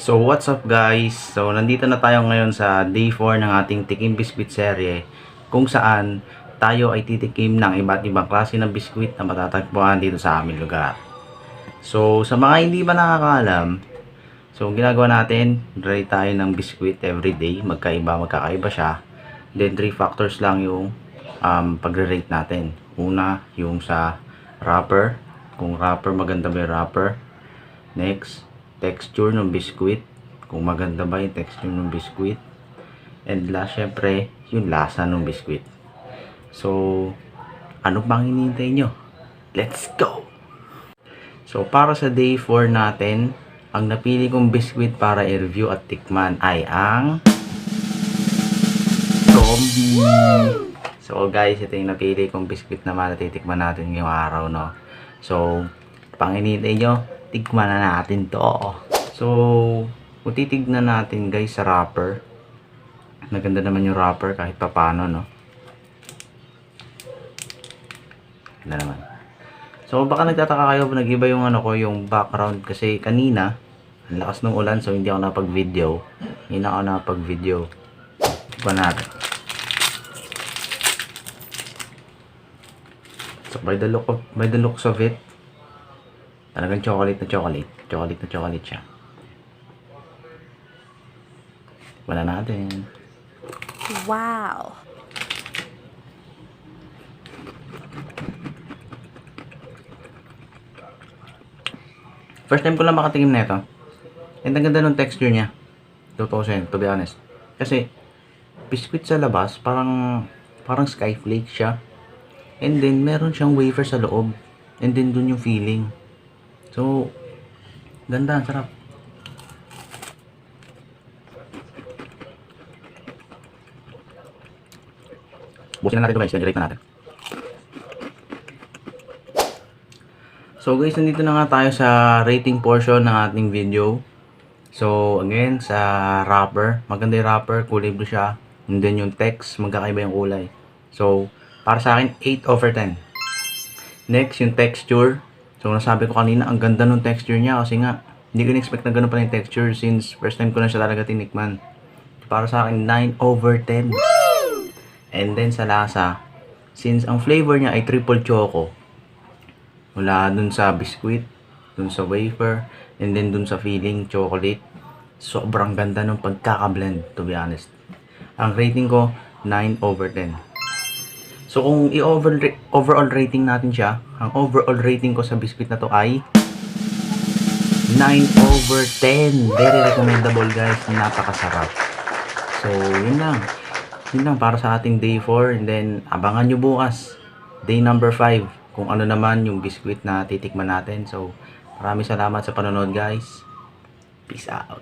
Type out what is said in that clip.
So what's up guys? So nandito na tayo ngayon sa day 4 ng ating Tikim Biscuit serye, kung saan tayo ay titikim ng iba't ibang klase ng biskuit na matatagpuan dito sa aming lugar. So sa mga hindi ba nakakaalam, so ginagawa natin, try tayo ng biskuit everyday, magkakaiba siya. Then 3 factors lang yung pagre-rate natin. Una, yung sa wrapper, kung wrapper maganda ba yung wrapper. Next, texture ng biskuit, kung maganda ba yung texture ng biskuit. And last, syempre, yung lasa ng biskuit. So, ano pang hinihintay nyo? Let's go! So, para sa day 4 natin, ang napili kong biskuit para i-review at tikman ay ang Combi! So, guys, ito yung napili kong biskuit na matitikman natin ngayong araw, no? So, pang hinihintay nyo, tikman na natin to. So, kung titignan natin guys sa wrapper, maganda naman yung wrapper kahit papano, no? Ganda naman. So, baka nagtataka kayo, nag-iba yung yung background kasi kanina, ang lakas ng ulan, so hindi ako napag-video. Hindi na ako napag-video. Tikman natin. So, by the looks of it, talagang chocolate na chocolate siya. Wala natin. Wow! First time ko lang makatikim na ito. And ang ganda ng texture niya. Totoo siya, to be honest. Kasi, biscuit sa labas, parang skyflake siya. And then, meron siyang wafer sa loob. And then, dun yung feeling. So, ganda, sarap. Bukin na natin ito guys, i-rate na natin. So guys, nandito na nga tayo sa rating portion ng ating video. So, again, sa wrapper, maganda yung wrapper, kulay blue siya. And then yung text, magkakaiba yung kulay. So, para sa akin, 8 over 10. Next, yung texture. So, nasabi ko kanina, ang ganda ng texture niya kasi nga, hindi ko na-expect na ganun pa yung texture since first time ko na siya talaga tinikman. Para sa akin, 9 over 10. And then, sa lasa, since ang flavor niya ay triple choco, mula dun sa biscuit, dun sa wafer, and then dun sa filling chocolate, sobrang ganda ng pagkakablend, to be honest. Ang rating ko, 9 over 10. So, kung i-overall rating natin siya, ang overall rating ko sa biscuit na to ay 9 over 10. Very recommendable guys. Napakasarap. So, yun lang. Yun lang para sa ating day 4. And then, abangan nyo bukas. Day number 5. Kung ano naman yung biscuit na titikman natin. So, maraming salamat sa panonood guys. Peace out.